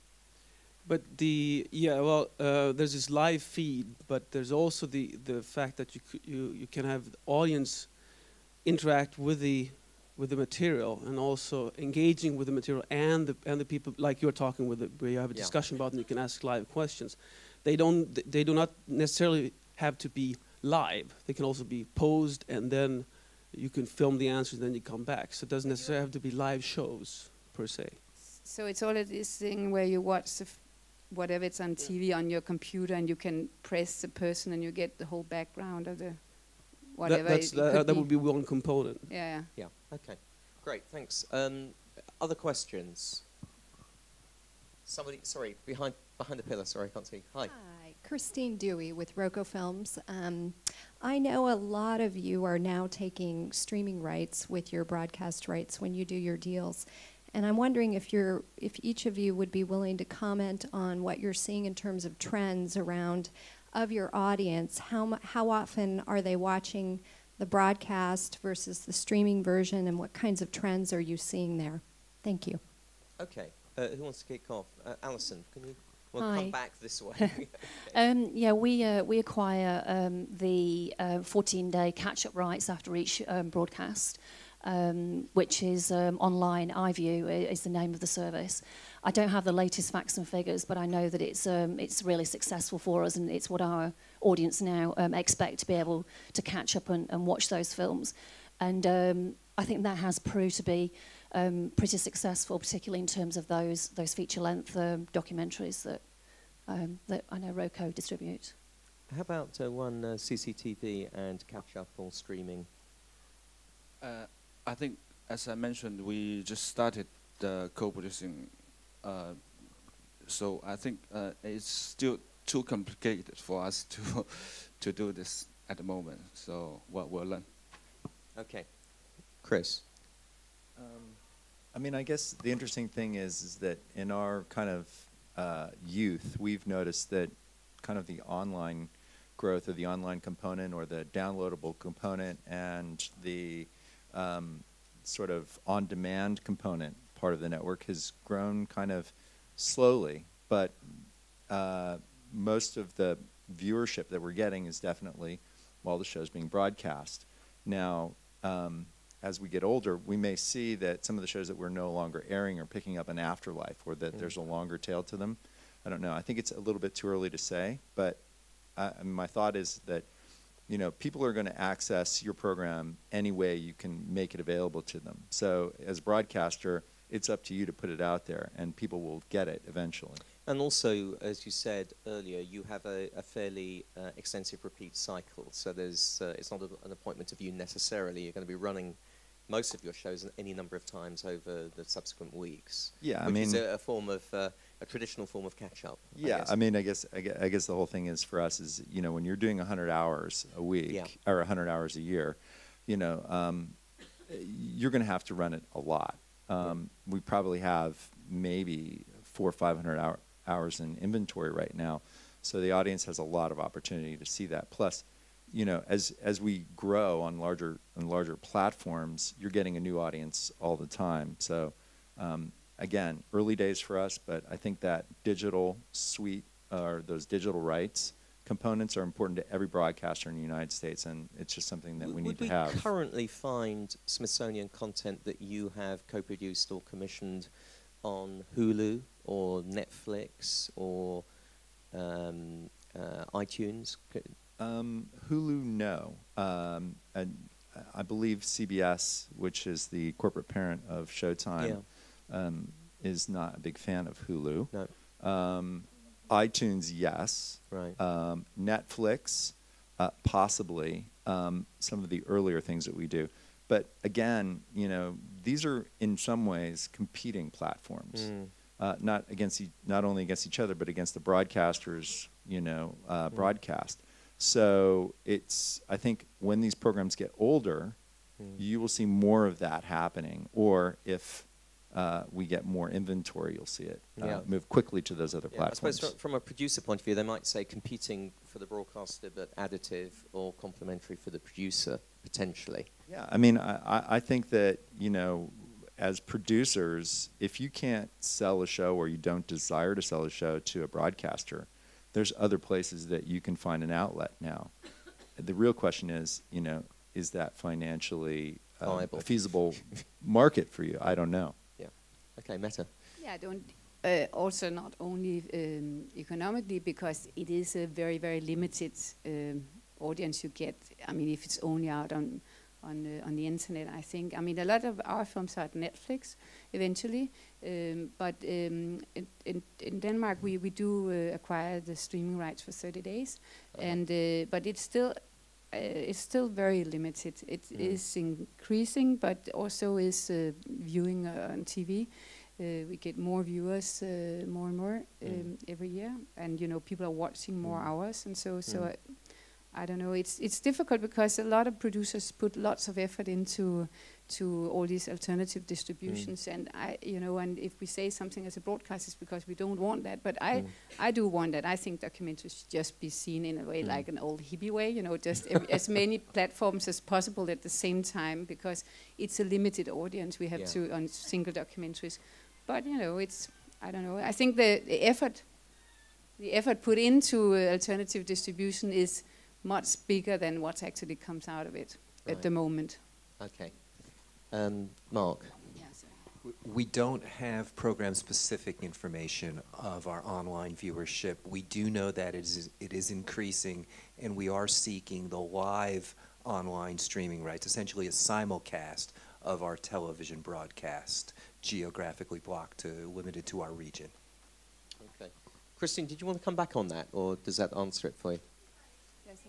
But there's this live feed, but there's also the fact that you can have the audience interact with the material, and also engaging with the material and the people, like you're talking with, where you have a discussion about, and you can ask live questions. They do not necessarily have to be live. They can also be posed, and then you can film the answers, and then you come back. So it doesn't necessarily have to be live shows per se. So it's all this thing where you watch whatever it's on TV on your computer, and you can press the person, and you get the whole background of the whatever. That would be one component. Yeah. Yeah. Okay. Great. Thanks. Other questions? Somebody, sorry, behind the pillar. Sorry, I can't see. Hi. Hi, Christine Dewey with Roco Films. I know a lot of you are now taking streaming rights with your broadcast rights when you do your deals. And I'm wondering if each of you would be willing to comment on what you're seeing in terms of trends around of your audience. How often are they watching the broadcast versus the streaming version, and what kinds of trends are you seeing there? Thank you. Okay. Who wants to kick off? Alison, can you Hi. come back this way? Yeah, we acquire the 14-day catch-up rights after each broadcast, which is online. iView is the name of the service. I don't have the latest facts and figures, but I know that it's really successful for us, and it's what our audience now expect to be able to catch up and watch those films. And I think that has proved to be pretty successful, particularly in terms of those feature-length documentaries that I know Roco distribute. How about one CCTV and catch-up or streaming? I think, as I mentioned, we just started co-producing, so I think it's still too complicated for us to do this at the moment. So we'll learn. Okay, Chris. I mean, I guess the interesting thing is that in our kind of youth, we've noticed that kind of the online growth, or the online component, or the downloadable component, and the sort of on-demand component part of the network has grown kind of slowly, but most of the viewership that we're getting is definitely while the show's being broadcast. Now, as we get older, we may see that some of the shows that we're no longer airing are picking up an afterlife, or that there's a longer tail to them. I don't know. I think it's a little bit too early to say, but my thought is that you know, people are going to access your program any way you can make it available to them. So as a broadcaster, it's up to you to put it out there, and people will get it eventually. And also, as you said earlier, you have a fairly extensive repeat cycle. So there's it's not an appointment of you necessarily. You're going to be running most of your shows any number of times over the subsequent weeks. Yeah, I which mean, is a form of a traditional form of catch-up. Yeah, I mean, I guess the whole thing is for us is, you know, when you're doing 100 hours a week or 100 hours a year, you know, you're going to have to run it a lot. We probably have maybe 400 or 500 hours in inventory right now, so the audience has a lot of opportunity to see that. Plus, you know, as we grow on larger platforms, you're getting a new audience all the time. So, again, early days for us, but I think that digital suite or those digital rights components are important to every broadcaster in the United States, and it's just something that we need to have. Would we currently find Smithsonian content that you have co-produced or commissioned on Hulu or Netflix or iTunes? Hulu, no. And I believe CBS, which is the corporate parent of Showtime, is not a big fan of Hulu. No. iTunes, yes. Right. Netflix, possibly. Some of the earlier things that we do. But again, you know, these are in some ways competing platforms, not only against each other, but against the broadcasters, you know, broadcast. So it's, I think when these programs get older, you will see more of that happening. Or if we get more inventory, you'll see it move quickly to those other platforms. I suppose from a producer point of view, they might say competing for the broadcaster, but additive or complementary for the producer, potentially. Yeah, I mean, I think that, you know, as producers, if you can't sell a show or you don't desire to sell a show to a broadcaster, there's other places that you can find an outlet now. The real question is, you know, is that financially a feasible market for you? I don't know. Yeah. Okay, Mette. Yeah, I don't. Also, not only economically, because it is a very, very limited audience you get. I mean, if it's only out on the internet, I think. I mean, a lot of our films are at Netflix eventually, but in Denmark we do acquire the streaming rights for 30 days, and but it's still very limited. It is increasing, but also is viewing on TV. We get more viewers, more and more every year, and you know, people are watching more hours, and so. I don't know. It's difficult because a lot of producers put lots of effort into all these alternative distributions, and and if we say something as a broadcast, it's because we don't want that. But I do want that. I think documentaries should just be seen in a way like an old hippie way, you know, just as many platforms as possible at the same time, because it's a limited audience we have to on single documentaries. But you know, I don't know. I think the effort put into alternative distribution is much bigger than what actually comes out of it at the moment. Okay. Mark? We don't have program-specific information of our online viewership. We do know that it is increasing, and we are seeking the live online streaming rights, essentially a simulcast of our television broadcast, geographically blocked limited to our region. Okay. Christine, did you want to come back on that, or does that answer it for you?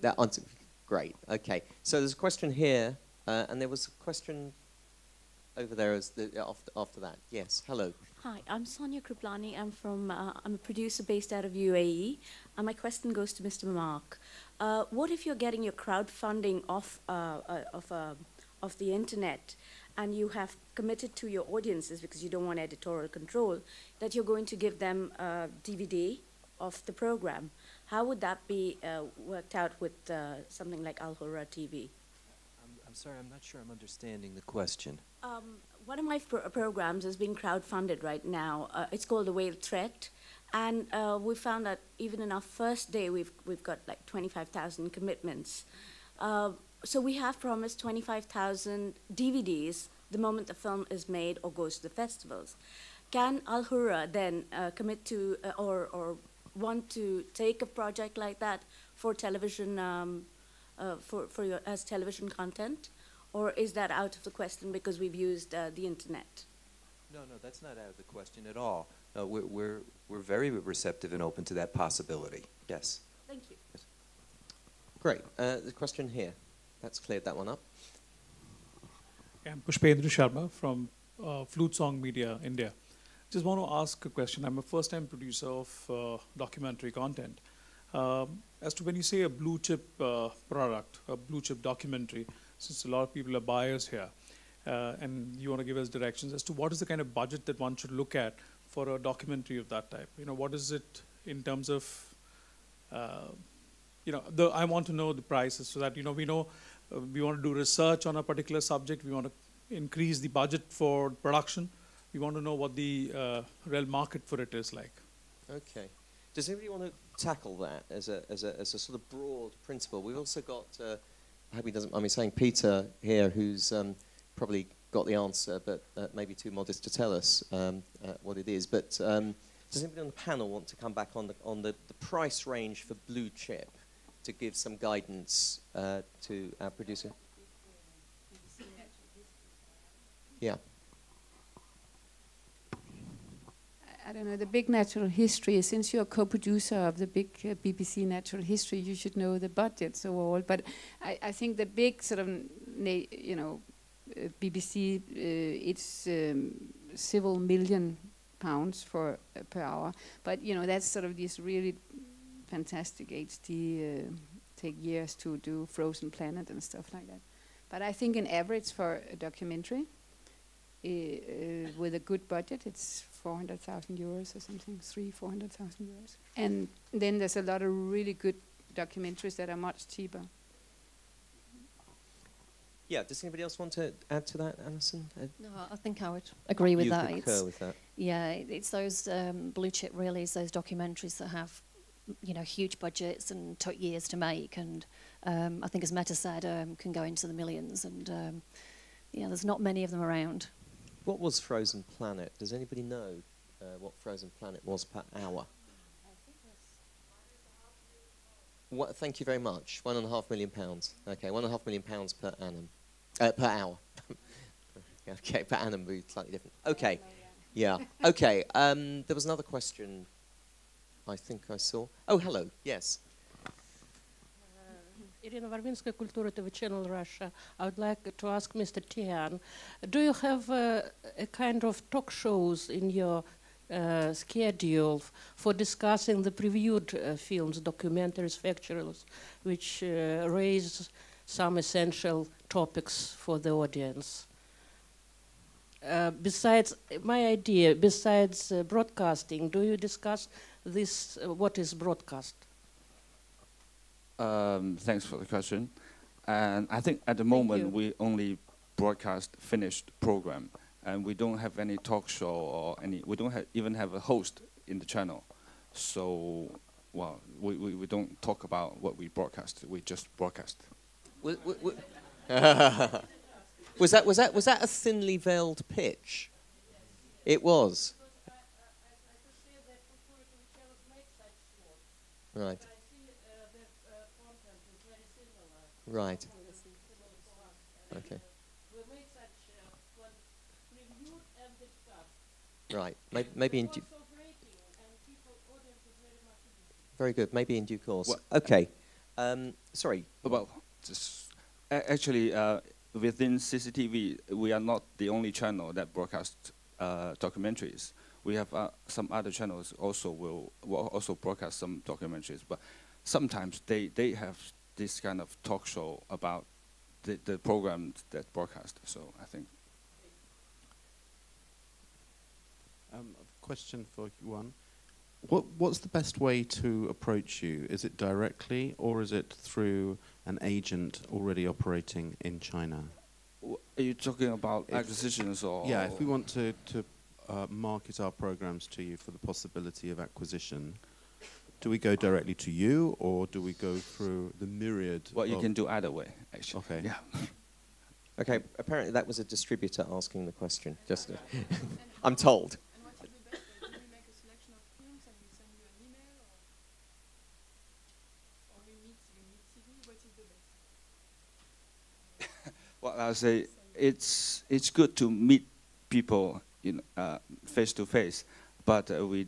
That answer, great. Okay, so there's a question here, and there was a question over there after that. Yes, hello. Hi, I'm Sonia Kriplani. I'm a producer based out of UAE, and my question goes to Mr. Mark. What if you're getting your crowdfunding off the internet, and you have committed to your audiences because you don't want editorial control that you're going to give them a DVD of the program? How would that be worked out with something like Alhurra TV? I'm sorry, I'm not sure I'm understanding the question. One of my programs is being crowdfunded right now. It's called The Whale Threat, and we found that even in our first day, we've got like 25,000 commitments. So we have promised 25,000 DVDs the moment the film is made or goes to the festivals. Can Alhurra then commit to or want to take a project like that for television for your as television content, or is that out of the question because we've used the internet? No, that's not out of the question at all. No, we're very receptive and open to that possibility. Yes. Thank you. Yes. Great. The question here. That's cleared that one up. I'm Pushpendra Sharma from Flute Song Media, India. Just want to ask a question. I'm a first-time producer of documentary content. As to when you say a blue chip product, a blue chip documentary, since a lot of people are buyers here, and you want to give us directions as to what is the kind of budget that one should look at for a documentary of that type. You know, what is it in terms of, you know, I want to know the prices so that, you know, we want to do research on a particular subject, we want to increase the budget for production, we want to know what the real market for it is like. Okay. Does anybody want to tackle that as a sort of broad principle? We've also got, I hope he doesn't mind me saying, Peter here, who's probably got the answer, but maybe too modest to tell us what it is. But does anybody on the panel want to come back on the price range for blue chip to give some guidance to our producer? Yeah. I don't know, the big natural history, since you're a co-producer of the big BBC natural history, you should know the budgets overall. But I think the big sort of, you know, BBC, it's several million pounds for per hour. But, you know, that's sort of this really fantastic HD, take years to do Frozen Planet and stuff like that. But I think in average for a documentary, with a good budget, it's 400,000 euros or something, 400,000 euros. And then there's a lot of really good documentaries that are much cheaper. Yeah, does anybody else want to add to that, Alison? No, I think I would agree with that. You concur with that? Yeah, it's those blue chip reels, those documentaries that have, you know, huge budgets and took years to make, and I think, as Mette said, can go into the millions, and yeah, there's not many of them around. What was Frozen Planet? Does anybody know what Frozen Planet was per hour? What, thank you very much. £1.5 million. Okay, £1.5 million per annum, per hour. Okay, per annum would be slightly different. Okay, yeah. Okay. There was another question. I think I saw. Oh, hello. Yes. Irina Varvinska, Kultura TV Channel Russia. I would like to ask Mr. Tian, do you have a kind of talk shows in your schedule for discussing the previewed films, documentaries, factuals, which raise some essential topics for the audience? Besides, my idea, besides broadcasting, do you discuss this, what is broadcast? Thanks for the question. And I think at the moment we only broadcast finished program, and we don't have any talk show or any. We don't even have a host in the channel. So, well, we don't talk about what we broadcast. We just broadcast. Was that a thinly veiled pitch? It was. Right. Right. Okay. Right. Maybe in due. Very good. Maybe in due course. Well, okay. Sorry. Well, just actually, within CCTV, we are not the only channel that broadcasts documentaries. We have some other channels also will also broadcast some documentaries, but sometimes they have this kind of talk show about the program that broadcast. So I think. A question for Yuan. What's the best way to approach you? Is it directly, or is it through an agent already operating in China? Are you talking about acquisitions or? Yeah, if we want to market our programs to you for the possibility of acquisition, do we go directly to you, or do we go through the myriad? Well, you can do either way, actually. Okay. Yeah. Okay. Apparently, that was a distributor asking the question. Just, I'm told. I say it's good to meet people face to face, but we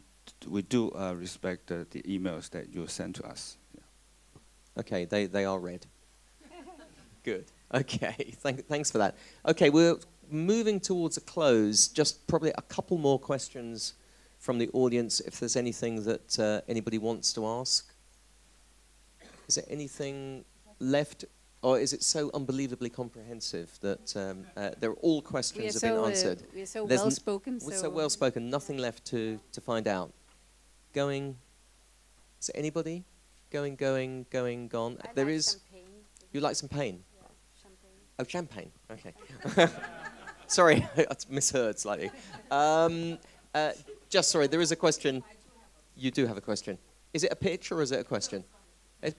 do respect the emails that you send to us. Yeah. Okay, they are read. Good. Okay, thanks for that. Okay, we're moving towards a close. Just probably a couple more questions from the audience, if there's anything that anybody wants to ask. Is there anything left, or is it so unbelievably comprehensive that all questions have been answered? We're so well spoken. We're so well spoken. Nothing left to find out. Going. Is there anybody? Going, gone. There is. You like some pain? Yeah, champagne. Oh, champagne. Okay. Sorry, I misheard slightly. Just sorry, there is a question. You do have a question. Is it a pitch or is it a question?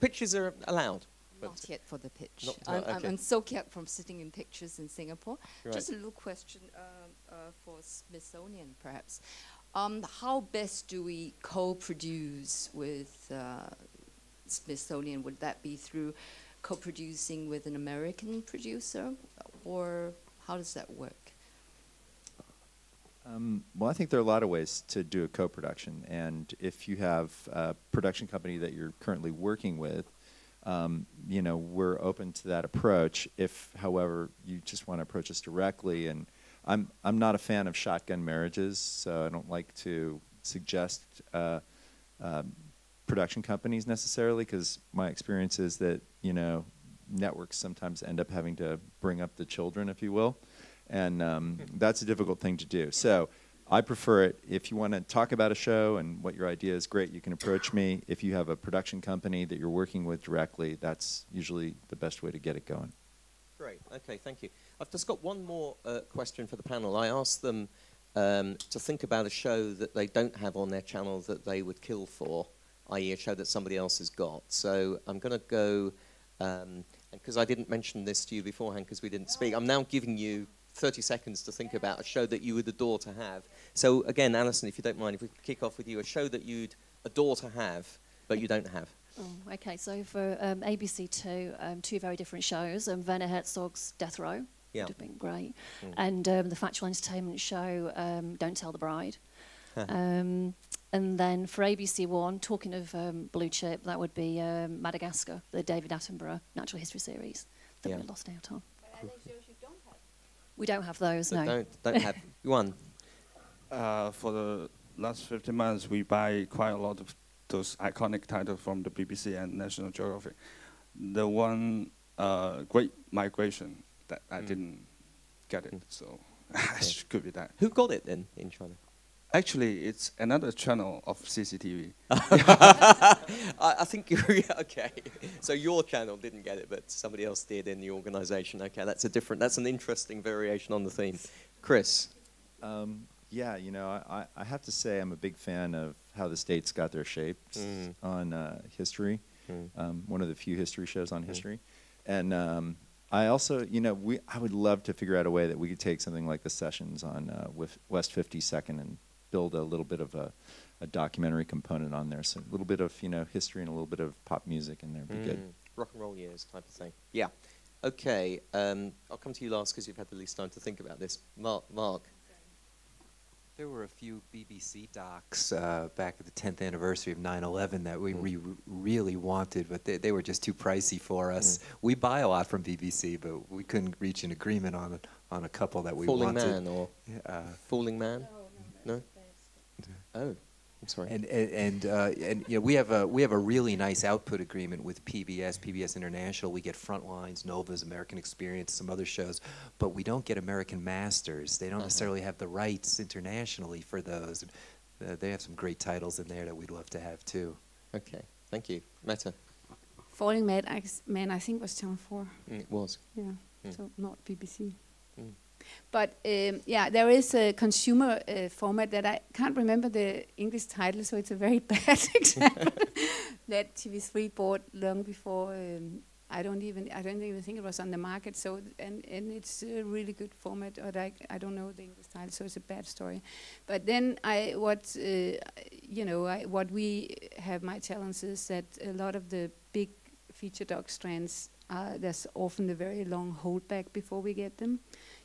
Pitches are allowed. Not yet for the pitch. Okay. I'm so kept from sitting in pictures in Singapore. Right. Just a little question for Smithsonian, perhaps. How best do we co-produce with Smithsonian? Would that be through co-producing with an American producer, or how does that work? Well, I think there are a lot of ways to do a co-production, and if you have a production company that you're currently working with, we're open to that approach. If, however, you just want to approach us directly, and I'm not a fan of shotgun marriages, so I don't like to suggest production companies necessarily, because my experience is that networks sometimes end up having to bring up the children, if you will. And that's a difficult thing to do. So I prefer it. If you want to talk about a show and what your idea is, great, you can approach me. If you have a production company that you're working with directly, that's usually the best way to get it going. Great. Okay, thank you. I've just got one more question for the panel. I asked them to think about a show that they don't have on their channel that they would kill for, i.e. a show that somebody else has got. So I'm going to go, because I didn't mention this to you beforehand because we didn't speak, I'm now giving you 30 seconds to think about a show that you would adore to have. So again, Alison, if you don't mind, if we could kick off with you, a show that you'd adore to have, but you don't have. Oh, okay, so for ABC2, two very different shows. Werner Herzog's Death Row would have been great. And the factual entertainment show, Don't Tell the Bride. And then for ABC1, talking of blue chip, that would be Madagascar, the David Attenborough natural history series that we lost out on. We don't have those, no. Don't have. Yuan. For the last 15 months, we buy quite a lot of those iconic titles from the BBC and National Geographic. The one, Great Migration, that I didn't get it, so it could be that. Who got it then in China? Actually, it's another channel of CCTV. I think you're okay. So your channel didn't get it, but somebody else did in the organisation. Okay, that's an interesting variation on the theme. Chris. Yeah, I have to say I'm a big fan of how the States got their shape on history. One of the few history shows on history, and I also, I would love to figure out a way that we could take something like the Sessions on West 52nd and build a little bit of a documentary component on there. So a little bit of, history and a little bit of pop music in there would be good. Rock and roll years type of thing. Yeah. Okay. I'll come to you last because you've had the least time to think about this. Mark. There were a few BBC docs back at the 10th anniversary of 9/11 that we really wanted, but they were just too pricey for us. We buy a lot from BBC, but we couldn't reach an agreement on a couple that we wanted. Falling Man or Falling Man? No. Oh, I'm sorry. And we have a really nice output agreement with PBS International. We get Frontlines, Nova's, American Experience, some other shows, but we don't get American Masters. They don't necessarily have the rights internationally for those. They have some great titles in there that we'd love to have too. Okay, thank you, Mette. Falling Man, I think was Channel 4. It was. Yeah, so not BBC. But there is a consumer format that I can't remember the English title, so it's a very bad example that TV3 bought long before. I don't even think it was on the market. So and it's a really good format. But I don't know the English title, so it's a bad story. But then what we have, my challenge is that a lot of the big feature doc strands there's often a very long holdback before we get them.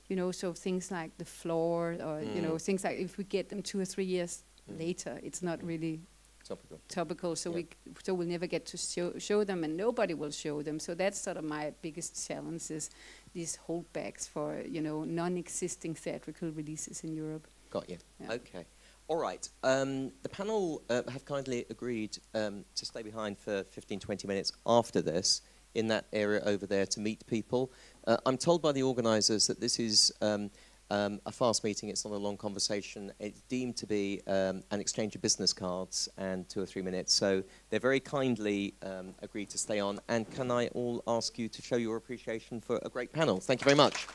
You know, so things like the floor, or you know, things like if we get them 2 or 3 years later, it's not really topical. So we'll never get to show them, and nobody will show them. So that's sort of my biggest challenge, is these holdbacks for, you know, non-existing theatrical releases in Europe. Got you. Yeah. Okay. All right. The panel have kindly agreed to stay behind for 15, 20 minutes after this in that area over there to meet people. I'm told by the organisers that this is a fast meeting. It's not a long conversation. It's deemed to be an exchange of business cards and 2 or 3 minutes. So they're very kindly agreed to stay on. And can I all ask you to show your appreciation for a great panel? Thank you very much.